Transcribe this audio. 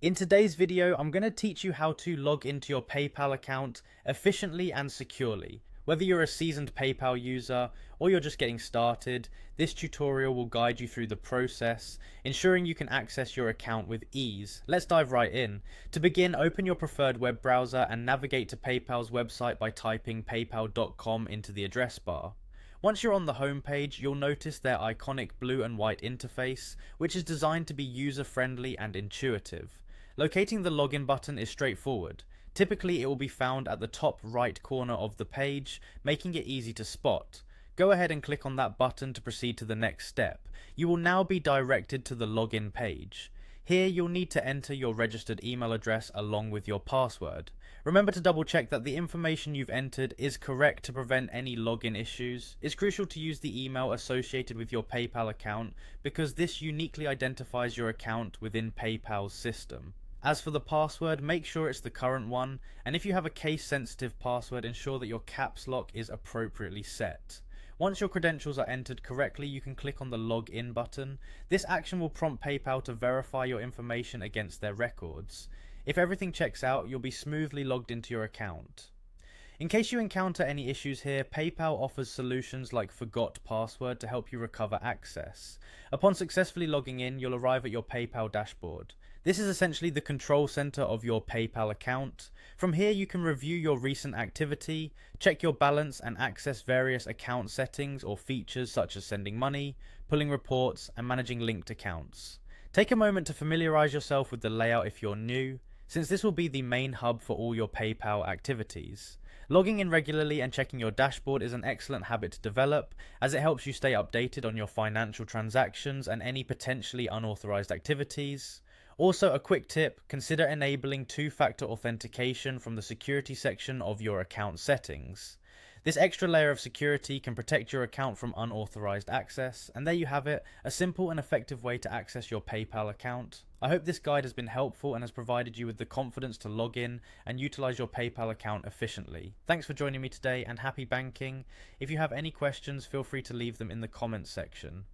In today's video, I'm going to teach you how to log into your PayPal account efficiently and securely. Whether you're a seasoned PayPal user or you're just getting started, this tutorial will guide you through the process, ensuring you can access your account with ease. Let's dive right in. To begin, open your preferred web browser and navigate to PayPal's website by typing paypal.com into the address bar. Once you're on the home page, you'll notice their iconic blue and white interface, which is designed to be user-friendly and intuitive. Locating the login button is straightforward. Typically, it will be found at the top right corner of the page, making it easy to spot. Go ahead and click on that button to proceed to the next step. You will now be directed to the login page. Here, you'll need to enter your registered email address along with your password. Remember to double check that the information you've entered is correct to prevent any login issues. It's crucial to use the email associated with your PayPal account because this uniquely identifies your account within PayPal's system. As for the password, make sure it's the current one, and if you have a case-sensitive password, ensure that your caps lock is appropriately set. Once your credentials are entered correctly, you can click on the login button. This action will prompt PayPal to verify your information against their records. If everything checks out, you'll be smoothly logged into your account. In case you encounter any issues here, PayPal offers solutions like Forgot Password to help you recover access. Upon successfully logging in, you'll arrive at your PayPal dashboard. This is essentially the control center of your PayPal account. From here, you can review your recent activity, check your balance, and access various account settings or features such as sending money, pulling reports, and managing linked accounts. Take a moment to familiarize yourself with the layout if you're new, since this will be the main hub for all your PayPal activities. Logging in regularly and checking your dashboard is an excellent habit to develop, as it helps you stay updated on your financial transactions and any potentially unauthorized activities. Also, a quick tip, consider enabling two-factor authentication from the security section of your account settings. This extra layer of security can protect your account from unauthorized access, and there you have it, a simple and effective way to access your PayPal account. I hope this guide has been helpful and has provided you with the confidence to log in and utilize your PayPal account efficiently. Thanks for joining me today and happy banking. If you have any questions, feel free to leave them in the comments section.